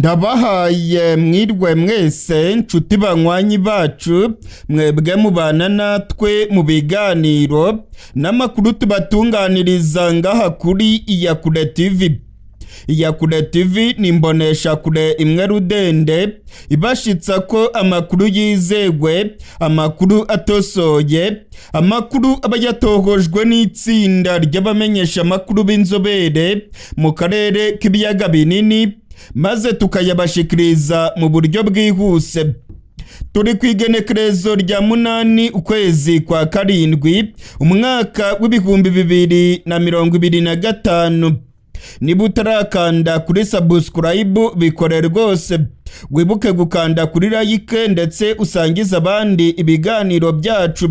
Ndabahaye mwirwe mwese nshuti banywanyi bacu mwebwe mubana natwe mu biganiro n'amakuru tubatunganiriza ngaha kuri Iyakure TV. Iyakure TV ni imbonesha kure imwe rudende ibashitsa ko amakuru yizegwe, amakuru atosoye, amakuru aba yatohojwe n'itsinda ry'abamenyesha amakuru b'inzobere mu karere k'ibiyaga binini, maze tukayabashikiriza mu buryo bwihuse. Turi kwigenekerezo rya 8 ukwezi kwa karindwi umwaka w'ibihumbi 2025. Niba utarakanda kuri subscribe bikore rwose, wibuke gukanda kuri like ndetse usangiza abandi ibiganiro byacu.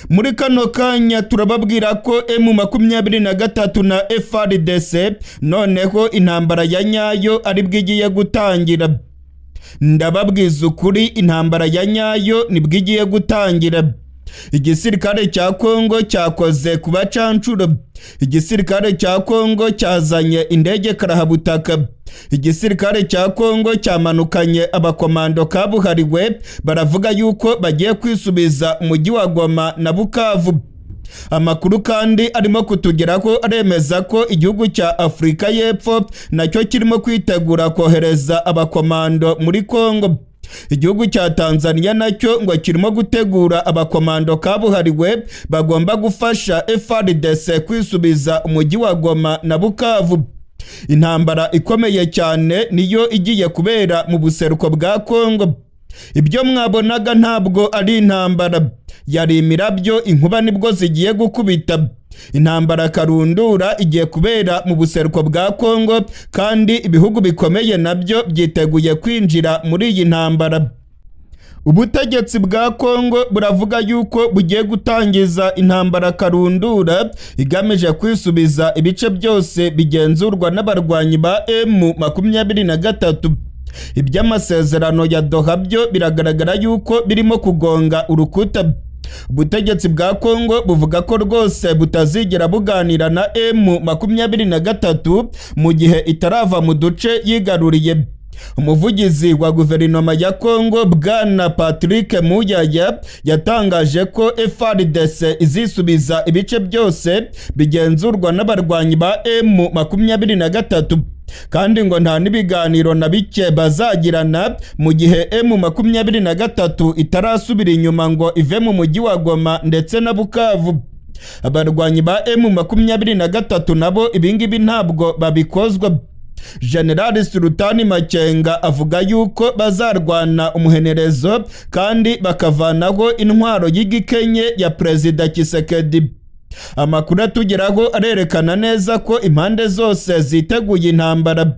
Muri kano kanya turababwira ko M23 na FARDC noneho intambara ya nyayo ari bwigiye gutangira. Ndababwiza ukuri, intambara ya nyayo ni bwigiye gutangira. Igisirikare cya Kongo cyakoze kuba cancuro. Igisirikare cya Kongo cyazanye indege karahabutaka. Igisirikare cya Kongo cyamanukanye abakomando kabuhariwe, baravuga yuko bagiye kwisubiza umujyi wa Goma na Bukavu. Amakuru kandi arimo kutugeraho aremeza ko igihugu cya Afrika y'Epfo nacyo kirimo kwitegura kohereza abakomando muri Kongo. Igihugu cya Tanzania nacyo ngo kirimo gutegura abakomando kabuhariwe bagomba gufasha FARDC kwisubiza umujyi wa Goma na Bukavu. Intambara ikomeye cyane niyo igiye kubera mu buseruko bwa Kongo. Ibyo mwabonaga ntabwo ari intambara, yari imirabyo, inkuba nibwo zigiye gukubita. Intambara karundura igiye kubera mu buseruko bwa Kongo, kandi ibihugu bikomeye nabyo byiteguye kwinjira muri iyi ntambara. Ubutegetsi bwa Kongo buravuga yuko bugiye gutangiza intambara karundura igamije kwisubiza ibice byose bigenzurwa n'abarwanyi ba M23. Iby'amasezerano ya Doha byo biragaragara yuko birimo kugonga urukuta. Ubutegetsi bwa Kongo buvuga ko rwose butazigera buganira na M23 mu gihe itarava mu duce yigaruriye. Umuvugizi wa guverinoma ya Kongo Bwana Patrick Muyaya yatangaje ko FARDC izisubiza ibice byose bigenzurwa n'abarwanyi ba M23, kandi ngo nta nibiganiro na bike bazagirana mu gihe M23 itarasubira inyuma ngo ive mu mujyi wa Goma ndetse na Bukavu. Abarwanyi ba M23 nabo ibingibi ntabwo babikozwa. General Sultani Makenga avuga yuko bazarwana umuhenerezo kandi bakavanaho intwaro y'igikenye ya Perezida Kisekedi. Amakuru atugeraho arerekana neza ko impande zose ziteguye intambara.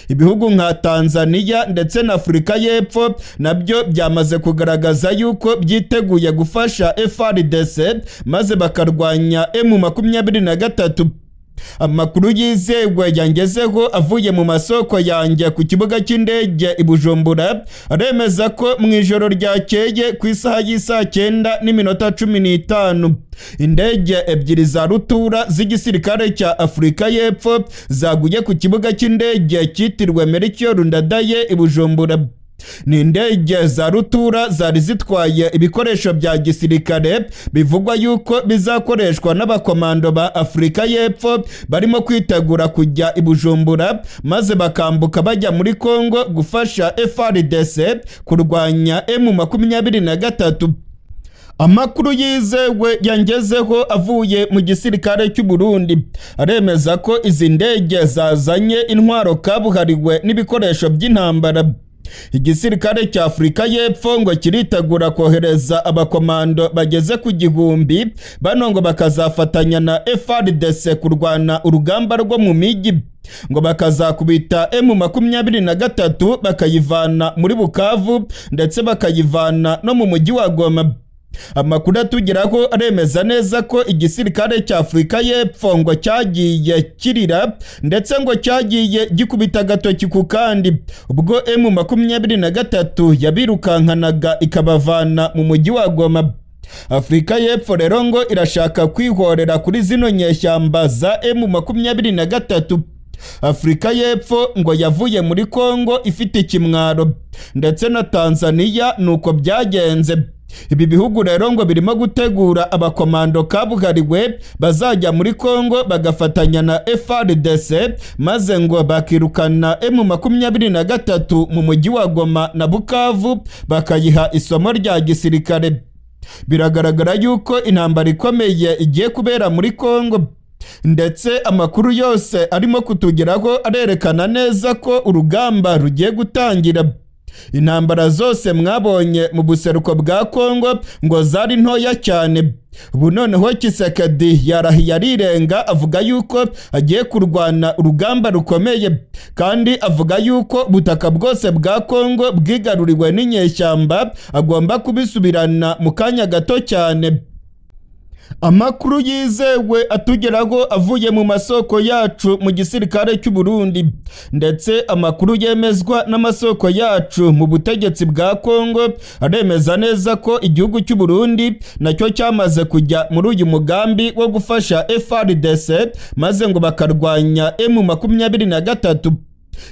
Ibihugu nka Tanzania ndetse na Afrika y'Epfo nabyo byamaze kugaragaza yuko byiteguye gufasha FARDC maze bakarwanya M23. Amakuru yizewe yangezeho avuye mu masoko yanjye ku kibuga cy'indege i Bujumbura aremeza ko mu ijoro ryakeye ku isaha y'isa 9:15 indege ebyiri za rutura z'igisirikare cya Afrika y'Epfo zaguye ku kibuga cy'indege cyitiriwe Melchior Ndadaye i Bujumbura. Ni indege za rutura zari zitwaye ibikoresho bya gisirikare bivugwa yuko bizakoreshwa n'abakomando ba Afrika y'Epfo barimo kwitegura kujya i Bujumbura maze bakambuka bajya muri Kongo gufasha FARDC kurwanya M23. Amakuru yizewe yangezeho avuye mu gisirikare cy'u Burundi aremeza ko izi ndege zazanye intwaro kabuhariwe n'ibikoresho by'intambara. Igisirikare cya Afrika y'Epfo ngo kiritegura kohereza abakomando bageze ku 1000, bano ngo bakazafatanya na FARDC kurwana urugamba rwo mu migi. Ngo bakazakubita M23 bakayivana muri Bukavu ndetse bakayivana no mu mujyi wa Goma. Amakuru atugeraho aremeza neza ko igisirikare cya Afrika y'Epfo ngo cyagiye kirira ndetse ngo cyagiye gikubita agatoki ku kandi ubwo M23 yabirukankanaga ikabavana mu mujyi wa Goma. Afrika y'Epfo rero ngo irashaka kwihorera kuri zino nyeshyamba za M23. Afurika y'Epfo ngo yavuye muri Kongo ifite ikimwaro, ndetse na Tanzania nuko byagenze. Ibi bihugu rero ngo birimo gutegura abakomando kabuhariwe bazajya muri Kongo bagafatanya na FARDC maze ngo bakirukana M23 mu mujyi wa Goma na Bukavu bakayiha isomo rya gisirikare. Biragaragara yuko intambara ikomeye igiye kubera muri Kongo, ndetse amakuru yose arimo kutugeraho arerekana neza ko urugamba rugiye gutangira. Intambara zose mwabonye mu buseruko bwa Kongo ngo zari ntoya cyane. Ubu noneho Tshisekedi yarahiye arirenga avuga yuko agiye kurwana urugamba rukomeye, kandi avuga yuko ubutaka bwose bwa Kongo bwigaruriwe n'inyeshyamba agomba kubisubirana mu kanya gato cyane. Amakuru yizewe atugeraho avuye mu masoko yacu mu gisirikare cy'u Burundi, ndetse amakuru yemezwa n'amasoko yacu mu butegetsi bwa Kongo aremeza neza ko igihugu cy'u Burundi nacyo cyamaze kujya muri uyu mugambi wo gufasha FARDC maze ngo bakarwanya M23.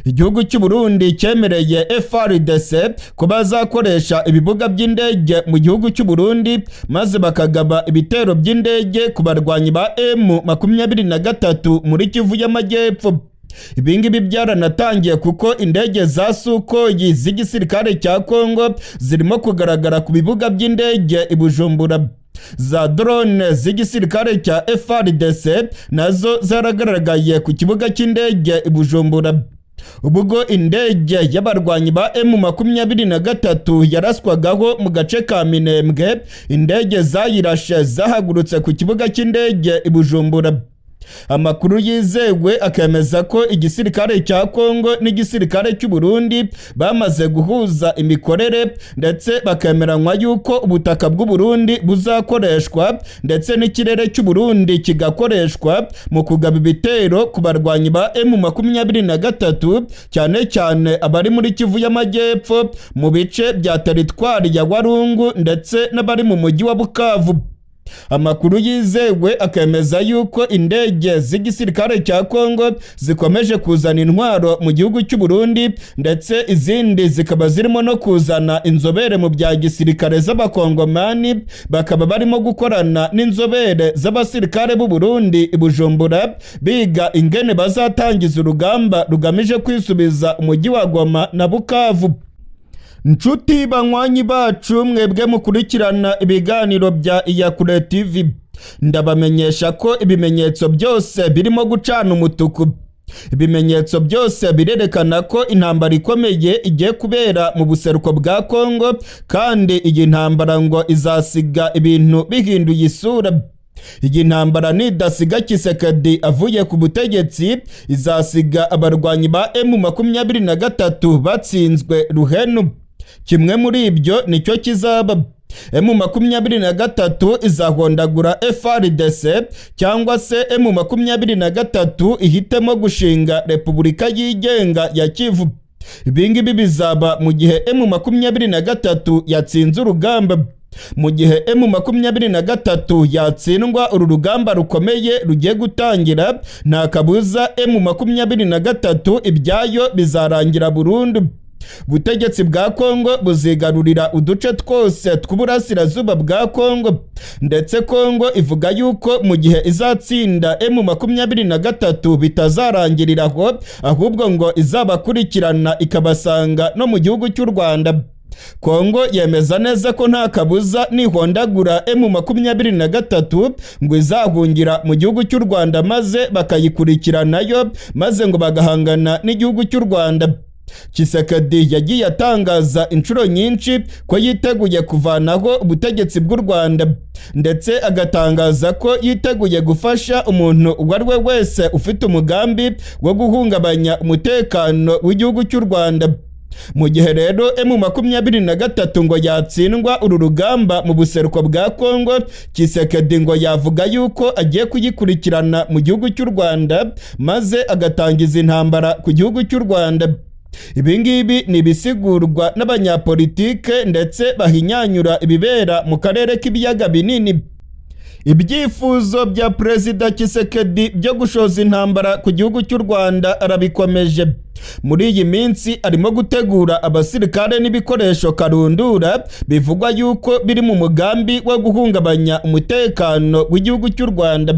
Igihugu cy'u Burundi cyemereye FARDC ko bazakoresha ibibuga by'indege mu gihugu cy'u Burundi maze bakagaba ibitero by'indege ku barwanyi ba M23 muri Kivu y'Amajyepfo. Ibingibi byaranatangiye kuko indege za Sukoyi z'igisirikare cya Kongo zirimo kugaragara ku bibuga by'indege i Bujumbura. Za drone z'igisirikare cya FARDC nazo zaragaragaye ku kibuga cy'indege i Bujumbura. Ubwo indege y'abarwanyi ba M23 yaraswagaho mu gace ka Minembwe, indege zayirashe zahagurutse ku kibuga cy'indege i Bujumbura. Amakuru yizewe akemeza ko igisirikare cya Kongo n'igisirikare cy'u Burundi bamaze guhuza imikorere, ndetse bakemeranywa yuko ubutaka bw'u Burundi buzakoreshwa ndetse n'ikirere cy'u Burundi kigakoreshwa mu kugaba ibitero ku barwanyi ba M23, cyane cyane abari muri Kivu y'Amajyepfo mu bice bya teritwari ya Warungu ndetse n'abari mu mujyi wa Bukavu. Amakuru yizewe akemeza yuko indege z'igisirikare cya Kongo zikomeje kuzana intwaro mu gihugu cy'u Burundi, ndetse izindi zikaba zirimo no kuzana inzobere mu bya gisirikare z'abakongomani, bakaba barimo gukorana n'inzobere z'abasirikare b'u Burundi i Bujumbura biga ingene bazatangiza urugamba rugamije kwisubiza umujyi wa Goma na Bukavu. Nshuti banywanyi bacu mwebwe mukurikirana ibiganiro bya Iyakure TV, ndabamenyesha ko ibimenyetso byose birimo gucana umutuku. Ibimenyetso byose birerekana ko intambara ikomeye igiye kubera mu buseruko bwa Kongo, kandi iyi ntambara ngo izasiga ibintu bihinduye isura. Iyi ntambara nidasiga Tshisekedi avuye ku butegetsi, izasiga abarwanyi ba M23 batsinzwe ruhenu. Kimwe muri ibyo nicyo kizaba. M23 izahondagura FARDC, cyangwa se M23 ihitemo gushinga Repubulika yigenga ya Kivu. Ibingibi bizaba mu gihe M23 yatsinze urugamba. Mu gihe M23 yatsindwa, uru rugamba rukomeye rugiye gutangira, nta kabuza M23 ibyayo bizarangira burundu. Butegetsi bwa Kongo buzigarurira uduce twose tw'uburasirazuba bwa Kongo, ndetse Kongo ivuga yuko mu gihe izatsinda M23 bitazarangiriraho, ahubwo ngo izabakurikirana ikabasanga no mu gihugu cy'u Rwanda. Kongo yemeza neza ko nta kabuza nihondagura M23 ngo izahungira mu gihugu cy'u Rwanda maze bakayikurikiranayo, maze ngo bagahangana n'igihugu cy'u Rwanda. Tshisekedi yagiye atangaza inshuro nyinshi ko yiteguye kuvanaho ubutegetsi bw'u Rwanda, ndetse agatangaza ko yiteguye gufasha umuntu uwo ari we wese ufite umugambi wo guhungabanya umutekano w'igihugu cy'u Rwanda. Mu gihe rero M23 ngo yatsindwa uru rugamba mu buseruko bwa Kongo, Tshisekedi ngo yavuga yuko agiye kuyikurikirana mu gihugu cy'u Rwanda maze agatangiza intambara ku gihugu cy'u Rwanda. Ibingibi ni ibisigurwa n'abanyapolitike ndetse bahinyanyura ibibera mu karere k'ibiyaga binini. Ibyifuzo bya Perezida Tshisekedi byo gushoza intambara ku gihugu cy'u Rwanda arabikomeje. Muri iyi minsi arimo gutegura abasirikare n'ibikoresho karundura bivugwa yuko biri mu mugambi wo guhungabanya umutekano w'igihugu cy'u Rwanda.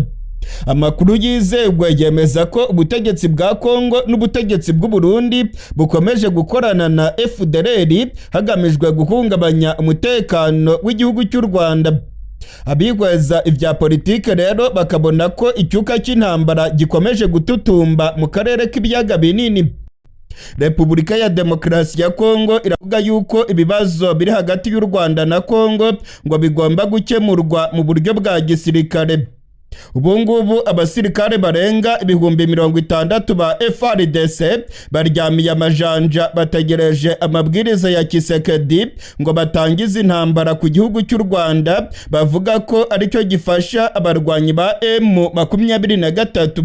Amakuru yizewe yemeza ko ubutegetsi bwa Kongo n'ubutegetsi bw'u Burundi bukomeje gukorana na FDLR hagamijwe guhungabanya umutekano w'igihugu cy'u Rwanda. Abihweza ibya politike rero bakabona ko icyuka cy'intambara gikomeje gututumba mu karere k'ibiyaga binini. Repubulika ya Demokarasi ya Kongo iravuga yuko ibibazo biri hagati y'u Rwanda na Kongo ngo bigomba gukemurwa mu buryo bwa gisirikare. Ubu ngubu abasirikare barenga 60,000 ba FARDC baryamiye amajanja bategereje amabwiriza ya Tshisekedi ngo batangize intambara ku gihugu cy'u Rwanda, bavuga ko aricyo gifasha abarwanyi ba M23.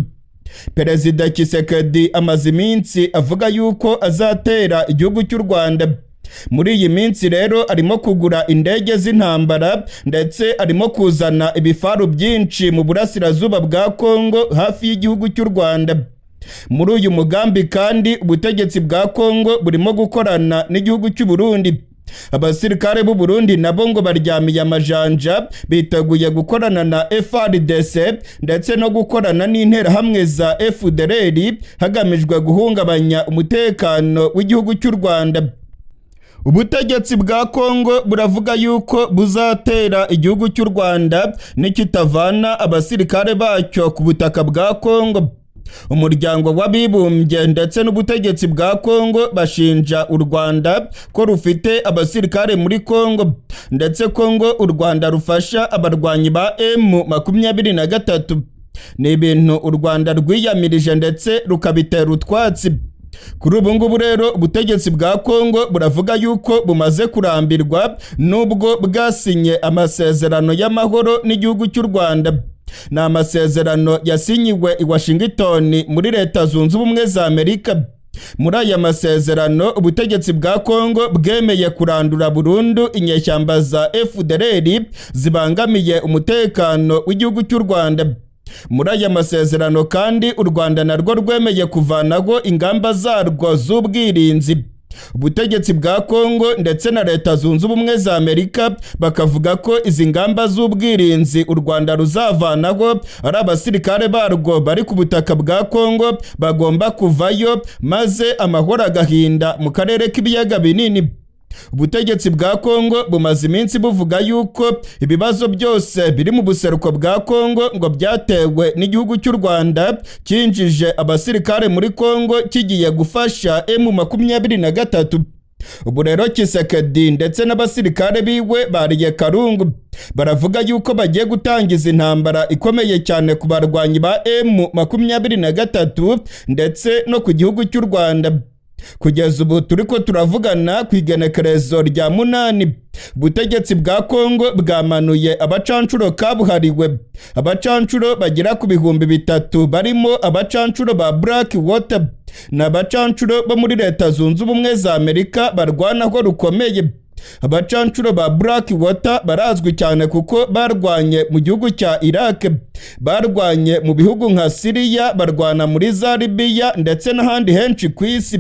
Perezida Tshisekedi amaze iminsi avuga yuko azatera igihugu cy'u Rwanda. Muri iyi minsi rero arimo kugura indege z'intambara ndetse arimo kuzana ibitwaro byinshi mu burasirazuba bwa Kongo hafi y'igihugu cy'u Rwanda. Muri uyu mugambi kandi ubutegetsi bwa Kongo burimo gukorana n'igihugu cy'u Burundi. Abasirikare b'u Burundi nabo ngo baryamiye amajanja biteguye gukorana na FARDC ndetse no gukorana n'interahamwe za FDLR hagamijwe guhungabanya umutekano w'igihugu cy'u Rwanda. Ubutegetsi bwa Kongo buravuga yuko buzatera igihugu cy'u Rwanda nikitavana abasirikare bacyo ku butaka bwa Kongo. Umuryango w'abibumbye ndetse n'ubutegetsi bwa Kongo bashinja u Rwanda ko rufite abasirikare muri Kongo, ndetse Kongo u Rwanda rufasha abarwanyi ba M23. Ni ibintu u Rwanda rwiyamirije ndetse rukabitera utwatsi. Kuri ubu ngubu rero ubutegetsi bwa Kongo buravuga yuko bumaze kurambirwa nubwo bwasinye amasezerano y'amahoro n'igihugu cy'u Rwanda. Ni amasezerano yasinyiwe i Washington muri Leta Zunze Ubumwe za Amerika. Muri aya masezerano ubutegetsi bwa Kongo bwemeye kurandura burundu inyeshyamba za FDLR zibangamiye umutekano w'igihugu cy'u Rwanda. Muri aya masezerano kandi u Rwanda narwo rwemeye kuvanaho ingamba zarwo z'ubwirinzi. Ubutegetsi bwa Kongo ndetse na Leta Zunze Ubumwe za Amerika bakavuga ko izi ngamba z'ubwirinzi u Rwanda ruzavanaho ari abasirikare barwo bari ku butaka bwa Kongo bagomba kuvayo maze amahoro agahinda mu karere k'ibiyaga binini. Ubutegetsi bwa Kongo bumaze iminsi buvuga yuko ibibazo byose biri mu buseruko bwa Kongo ngo byatewe n'igihugu cy'u Rwanda cyinjije abasirikare muri Kongo kigiye gufasha M23. Ubu rero Tshisekedi ndetse n'abasirikare biwe bariye karungu, baravuga yuko bagiye gutangiza intambara ikomeye cyane ku barwanyi ba M23 ndetse no ku gihugu cy'u Rwanda. Kugeza ubu turiko turavugana ku igenekerezo rya 8, ubutegetsi bwa Kongo bwamanuye abacancuro kabuhariwe. Abacancuro bagera ku 3,000 barimo abacancuro ba Black Water n'abacancuro bo muri Leta Zunze Ubumwe za Amerika barwanaho rukomeye. Abacancuro ba Black Water barazwi cyane kuko barwanye mu gihugu cya Iraq, barwanye mu bihugu nka Syria, barwana muri za Libya ndetse n'ahandi henshi ku isi.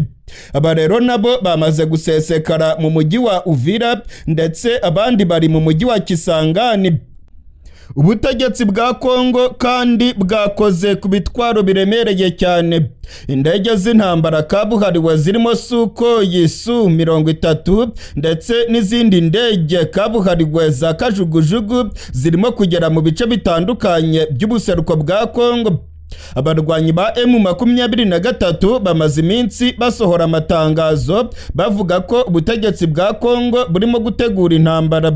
Aba rero nabo bamaze gusesekara mu mujyi wa Uvira ndetse abandi bari mu mujyi wa Kisangani. Ubutegetsi bwa Kongo kandi bwakoze ku bitwaro biremereye cyane. Indege z'intambara kabuhariwe zirimo Sukhoi Su-30 ndetse n'izindi ndege kabuhariwe za kajugujugu zirimo kugera mu bice bitandukanye by'ubuseruko bwa Kongo. Abarwanyi ba M23 bamaze iminsi basohora amatangazo bavuga ko ubutegetsi bwa Kongo burimo gutegura intambara.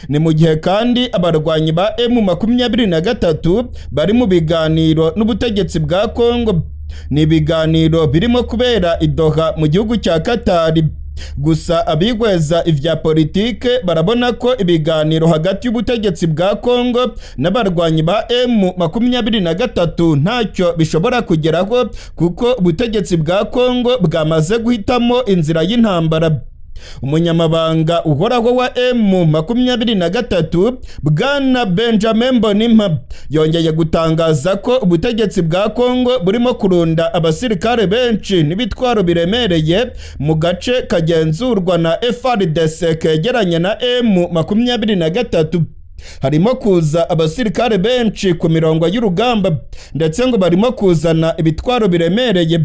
Ni mu gihe kandi abarwanyi ba M23 bari mu biganiro n'ubutegetsi bwa Kongo. Ni ibiganiro birimo kubera i Doha mu gihugu cya Qatar. Gusa abigweza ivya politike barabona ko ibiganiro hagati y'ubutegetsi bwa Kongo n'abarwanyi ba M23 ntacyo bishobora kugeraho kuko ubutegetsi bwa Kongo bwamaze guhitamo inzira y'intambara. umunyamabanga uhoraho wa M23 bwana Benjamin Mbonimpa yongeye gutangaza ko ubutegetsi bwa Kongo burimo kurunda abasirikare benshi n'ibitwaro biremereye mu gace kagenzurwa na FARDC kegeranye na M23. Harimo kuza abasirikare benshi ku mirongo y'urugamba ndetse ngo barimo kuzana ibitwaro biremereye.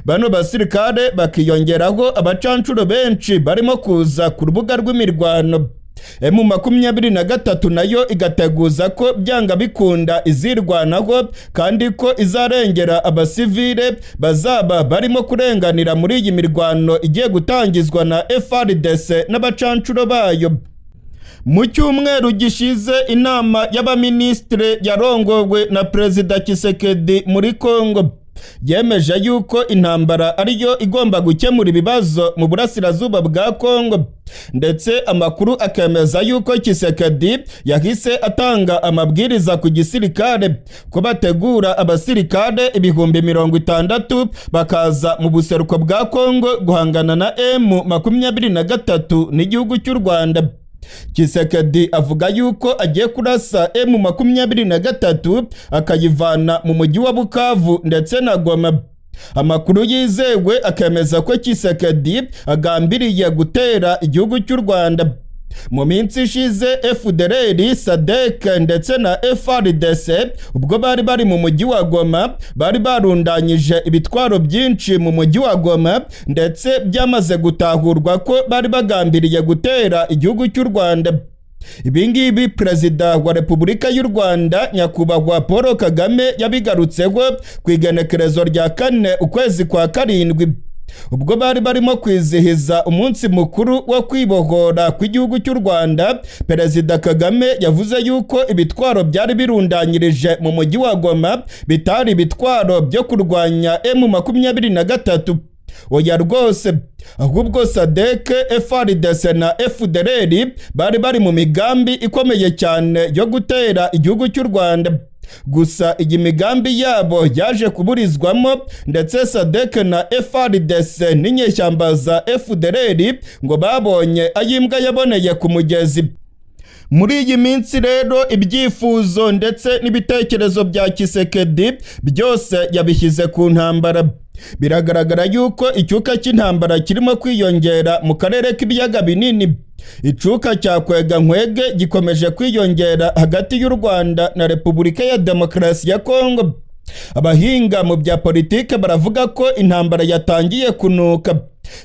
Bano basirikare bakiyongeraho abacancuro benshi barimo kuza ku rubuga rw'imirwano. M23 nayo igateguza ko byanga bikunda izirwanaho kandi ko izarengera abasivile bazaba barimo kurenganira muri iyi mirwano igiye gutangizwa na FARDC n'abacancuro bayo. Mu cyumweru gishize inama y'abaministre yarongowe na Perezida Tshisekedi muri Kongo yemeje yuko intambara ariyo igomba gukemura ibibazo mu burasirazuba bwa Kongo, ndetse amakuru akemeza yuko Tshisekedi yahise atanga amabwiriza ku gisirikare ko bategura abasirikare 60,000 bakaza mu buseruko bwa Kongo guhangana na M23 n'igihugu cy'u Rwanda. Tshisekedi avuga yuko agiye kurasa M23 akayivana mu mujyi wa Bukavu ndetse na Goma. Amakuru yizewe akemeza ko Tshisekedi agambiriye gutera igihugu cy'u Rwanda. Mu minsi ishize FDLR, SADC ndetse na FARDC ubwo bari mu mujyi wa Goma bari barundanyije ibitwaro byinshi mu mujyi wa Goma, ndetse byamaze gutahurwa ko bari bagambiriye gutera igihugu cy'u Rwanda. Ibingibi Perezida wa Repubulika y'u Rwanda nyakubahwa Paul Kagame yabigarutseho ku igenekerezo rya 4 ukwezi kwa karindwi ubwo bari barimo kwizihiza umunsi mukuru wo kwibohora kw'igihugu cy'u Rwanda. Perezida Kagame yavuze yuko ibitwaro byari birundanyirije mu mujyi wa Goma bitari ibitwaro byo kurwanya M23. Oya rwose, ahubwo SADC, FARDC na FDLR bari mu migambi ikomeye cyane yo gutera igihugu cy'u Rwanda. Gusa iyi migambi yabo yaje kuburizwamo, ndetse SADC na FARDC n'inyeshyamba za FDLR ngo babonye ayimbwa yaboneye ku mugezi. Muri iyi minsi rero ibyifuzo ndetse n'ibitekerezo bya Tshisekedi byose yabishyize ku ntambara. Biragaragara yuko icyuka cy'intambara kirimo kwiyongera mu karere k'ibiyaga binini. Icuka cya kwega nkwege gikomeje kwiyongera hagati y'u Rwanda na Repubulika ya Demokarasi ya Kongo. Abahinga mu bya politike baravuga ko intambara yatangiye kunuka.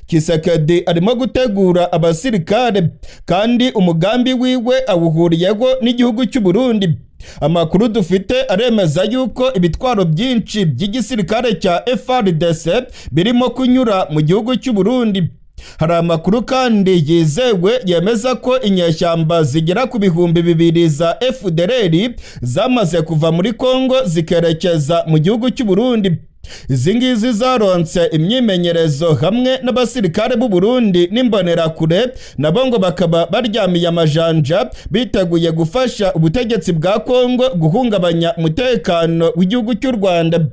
Tshisekedi arimo gutegura abasirikare kandi umugambi wiwe awuhuriyeho n'igihugu cy'u Burundi. Amakuru dufite aremeza yuko ibitwaro byinshi by'igisirikare cya FARDC birimo kunyura mu gihugu cy'u Burundi. Hari amakuru kandi yizewe yemeza ko inyeshyamba zigera ku 2,000 za FDLR zamaze kuva muri Kongo zikerekeza mu gihugu cy'u Burundi. Izi ngizi zaronse imyimenyerezo hamwe n'abasirikare b'u Burundi n'imbonerakure, nabo ngo bakaba baryamiye amajanja biteguye gufasha ubutegetsi bwa Kongo guhungabanya umutekano w'igihugu cy'u Rwanda.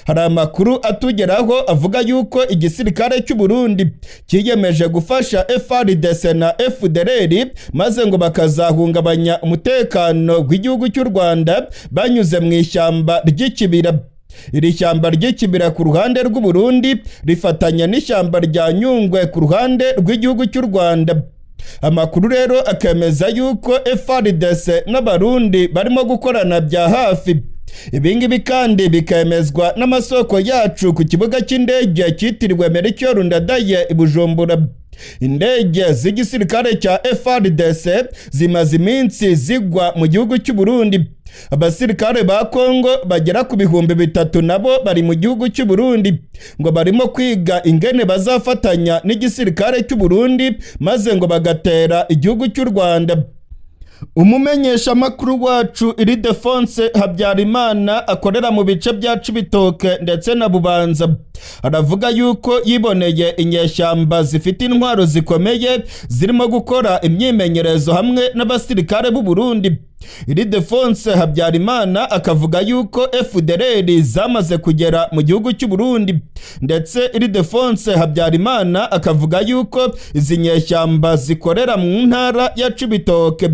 Hari amakuru atugeraho avuga yuko igisirikare cy'u Burundi kiyemeje gufasha FARDC na FDLR maze ngo bakazahungabanya umutekano w'igihugu cy'u Rwanda banyuze mu ishyamba ry'ikibira. Iri shyamba ry'ikibira ku ruhande rw'u Burundi rifatanya n'ishyamba rya Nyungwe ku ruhande rw'igihugu cy'u Rwanda. Amakuru rero akemeza yuko FARDC n'abarundi barimo gukorana bya hafi. Ibingibi kandi bikemezwa n'amasoko yacu ku kibuga cy'indege cyitiriwe Melchior Ndadaye i Bujumbura. Indege z'igisirikare cya FARDC zimaze iminsi zigwa mu gihugu cy'u Burundi. Abasirikare ba Kongo bagera ku 3,000 nabo bari mu gihugu cy'u Burundi ngo barimo kwiga ingene bazafatanya n'igisirikare cy'u Burundi maze ngo bagatera igihugu cy'u Rwanda. umumenyesha makuru wacu Ildefonse Habyarimana akorera mu bice bya Cibitoke ndetse na Bubanza aravuga yuko yiboneye inyeshyamba zifite intwaro zikomeye zirimo gukora imyimenyerezo hamwe n'abasirikare b'u Burundi. Ildefonse Habyarimana akavuga yuko FDLR zamaze kugera mu gihugu cy'u Burundi, ndetse Ildefonse Habyarimana akavuga yuko izi nyeshyamba zikorera mu ntara ya Cibitoke.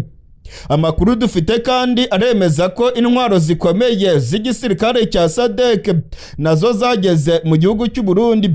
Amakuru dufite kandi aremeza ko intwaro zikomeye z'igisirikare cya SADC nazo zageze mu gihugu cy'u Burundi.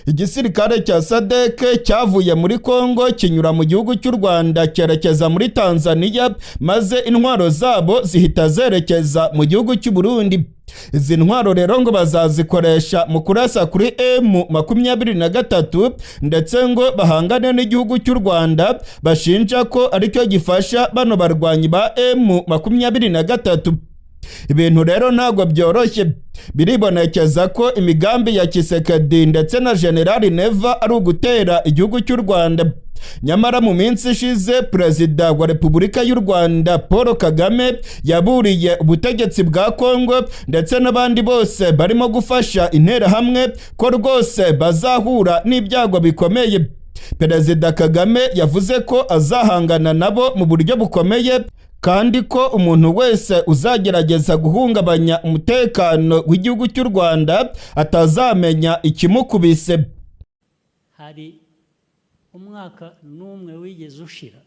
Igisirikare cya SADC cyavuye muri Kongo kinyura mu gihugu cy'u Rwanda cyerekeza muri Tanzania, maze intwaro zabo zihita zerekeza mu gihugu cy'u Burundi. Izi ntwaro rero ngo bazazikoresha mu kurasa kuri M23 ndetse ngo bahangane n'igihugu cy'u Rwanda bashinja ko aricyo gifasha bano barwanyi ba M23. Ibintu rero ntabwo byoroshye, biribonekeza ko imigambi ya Kisekedi ndetse na General Neva ari ugutera igihugu cy'u Rwanda. Nyamara mu minsi ishize Perezida wa Repubulika y'u Rwanda Paul Kagame yaburiye ubutegetsi bwa Kongo ndetse n'abandi bose barimo gufasha interahamwe ko rwose bazahura n'ibyago bikomeye. Perezida Kagame yavuze ko azahangana nabo mu buryo bukomeye, kandi ko umuntu wese uzagerageza guhungabanya umutekano w'igihugu cy'u Rwanda atazamenya ikimukubise. Hari umwaka n'umwe wigeze ushira,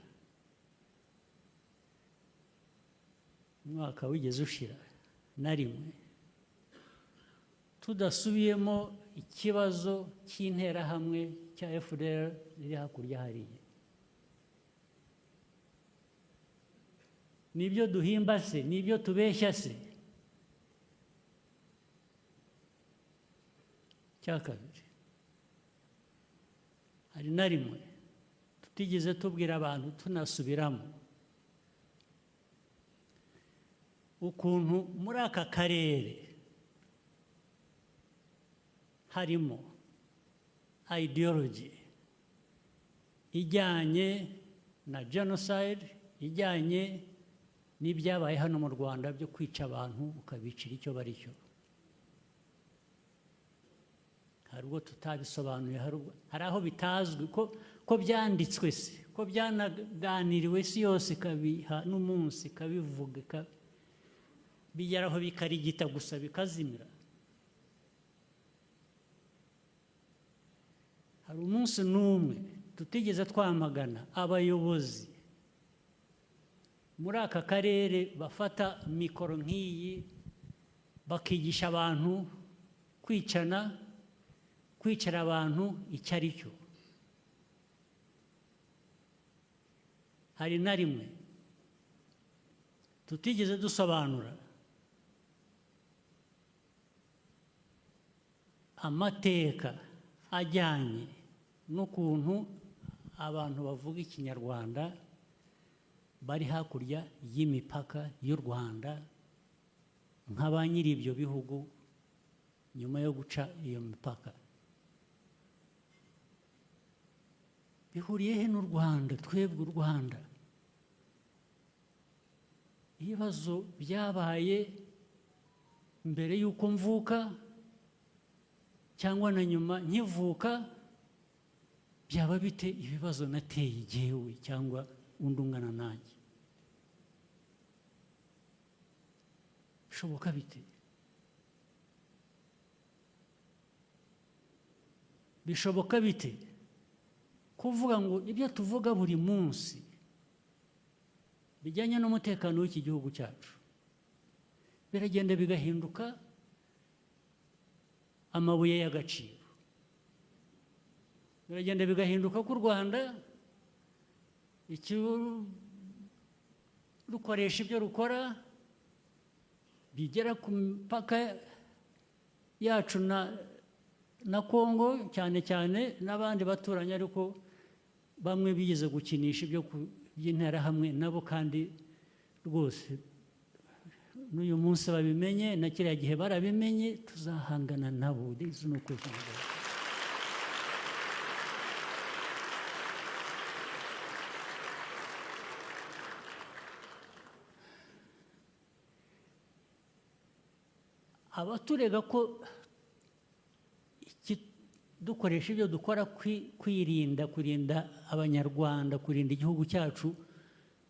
umwaka wigeze ushira na rimwe tudasubiyemo ikibazo cy'interahamwe cya FDLR riri hakurya hariya. Nibyo duhimba se, nibyo tubeshya se? Cyakabiri, hari na rimwe tutigeze tubwira abantu tunasubiramo ukuntu muri aka karere harimo ideology ijyanye na genocide, ijyanye n'ibyabaye hano mu Rwanda byo kwica abantu ukabicira icyo bari cyo. Hari ubwo tutabisobanuye, hari aho bitazwi ko byanditswe se, ko byanaganiriwe si yose ikabiha n'umunsi ikabivuga, bigeraho bikarigita gusa bikazimira. Hari umunsi n'umwe tutigeze twamagana abayobozi muri aka karere bafata mikoro nk'iyi bakigisha abantu kwicara abantu icyo ari cyo. Hari na rimwe tutigeze dusobanura amateka ajyanye n'ukuntu abantu bavuga Ikinyarwanda bari hakurya y'imipaka y'u Rwanda nk'aba nyiri ibyo bihugu nyuma yo guca iyo mipaka. Bihuriye he n'u Rwanda? Twebwe u Rwanda ibibazo byabaye mbere y'uko mvuka cyangwa na nyuma nkivuka, byaba bite ibibazo nateye igihewe cyangwa undi ungana nanjye? Bishoboka bite? Bishoboka bite kuvuga ngo ibyo tuvuga buri munsi bijyanye n'umutekano w'iki gihugu cyacu biragenda bigahinduka amabuye y'agaciro, biragenda bigahinduka ko u Rwanda rukoresha ibyo rukora bigera ku mipaka yacu na Kongo cyane cyane n'abandi baturanye, ariko bamwe bigeze gukinisha ibyo by'interahamwe nabo, kandi rwose n'uyu munsi babimenye na kiriya gihe barabimenye, tuzahangana nabo. abaturega ko dukoresha ibyo dukora kurinda abanyarwanda, kurinda igihugu cyacu,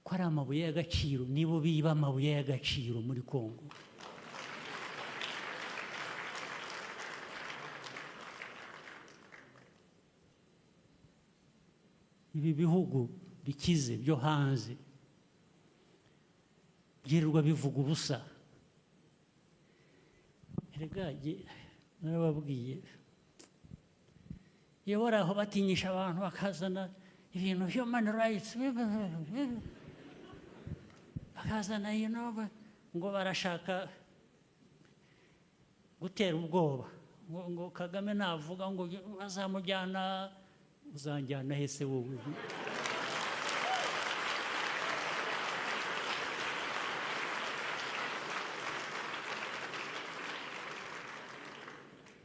ko ari amabuye y'agaciro, nibo biba amabuye y'agaciro muri Kongo. Ibi bihugu bikize byo hanze byirirwa bivuga ubusa. Erega narababwiye, iyo bari aho batinyisha abantu bakazana ibintu human rights, bakazana ngo barashaka gutera ubwoba, ngo Kagame navuga ngo bazamujyana. Uzanjyana hese wowe?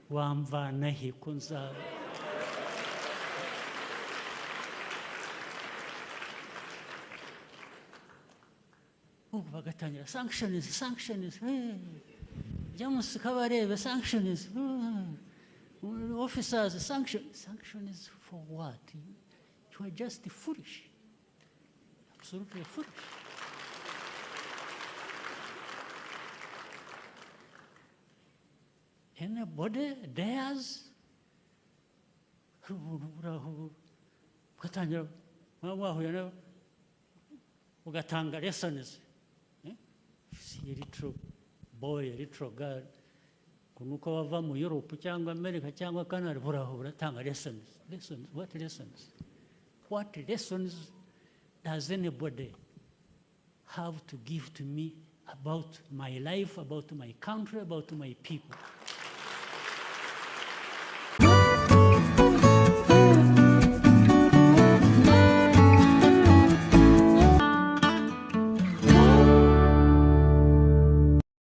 Wamvana he ko nzaba? Ubu bagatangira sanctions, James Kabarebe, sanctions, officers, sanctions for what? You are just foolish, absolutely foolish. Anybody dares? Ugatanga lessons. Little boy, little girl, kunuko bava mu Europe cyangwa America cyangwa Canada, uratanga lessons. What lessons? What lessons does anybody have to give to me about my life, about my country, about my people?